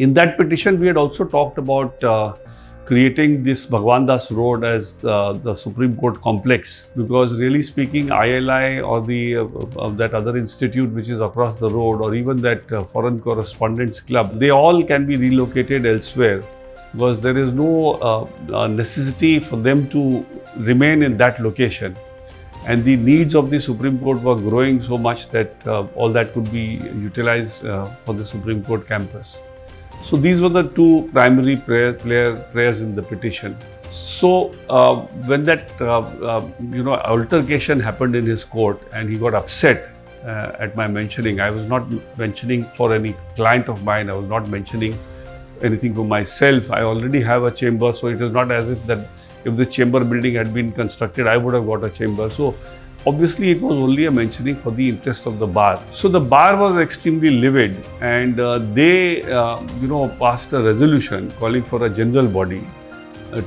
In that petition, we had also talked about creating this Bhagwan Das Road as the Supreme Court complex, because really speaking, ILI or that other institute which is across the road, or even that Foreign Correspondents Club, they all can be relocated elsewhere, because there is no necessity for them to remain in that location. And the needs of the Supreme Court were growing so much that all that could be utilized for the Supreme Court campus. So these were the two primary prayers in the petition. So when that altercation happened in his court and he got upset at my mentioning, I was not mentioning for any client of mine, I was not mentioning anything for myself. I already have a chamber, so it is not as if the chamber building had been constructed, I would have got a chamber. So obviously it was only a mentioning for the interest of the bar. So the bar was extremely livid, and they passed a resolution calling for a general body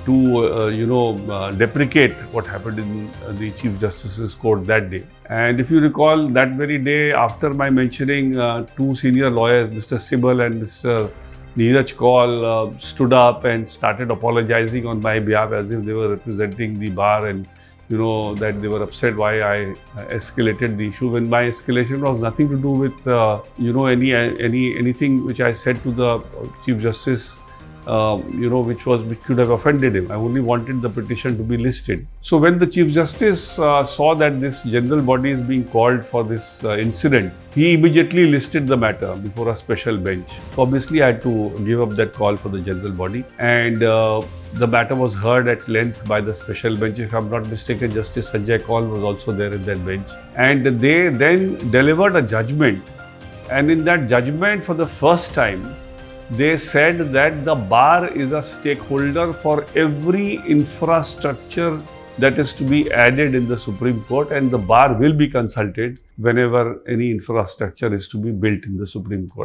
to deprecate what happened in the Chief Justice's court that day. And if you recall, that very day after my mentioning, two senior lawyers, Mr. Sibal and Mr. Neeraj Kaul, stood up and started apologizing on my behalf as if they were representing the bar, and that they were upset why I escalated the issue, when my escalation was nothing to do with anything which I said to the Chief Justice, which could have offended him. I only wanted the petition to be listed. So when the Chief Justice saw that this general body is being called for this incident, he immediately listed the matter before a special bench. So obviously I had to give up that call for the general body, and the matter was heard at length by the special bench. If I'm not mistaken, Justice Sanjay Kaul was also there in that bench, and they then delivered a judgment. And in that judgment, for the first time, they said that the bar is a stakeholder for every infrastructure that is to be added in the Supreme Court, and the bar will be consulted whenever any infrastructure is to be built in the Supreme Court.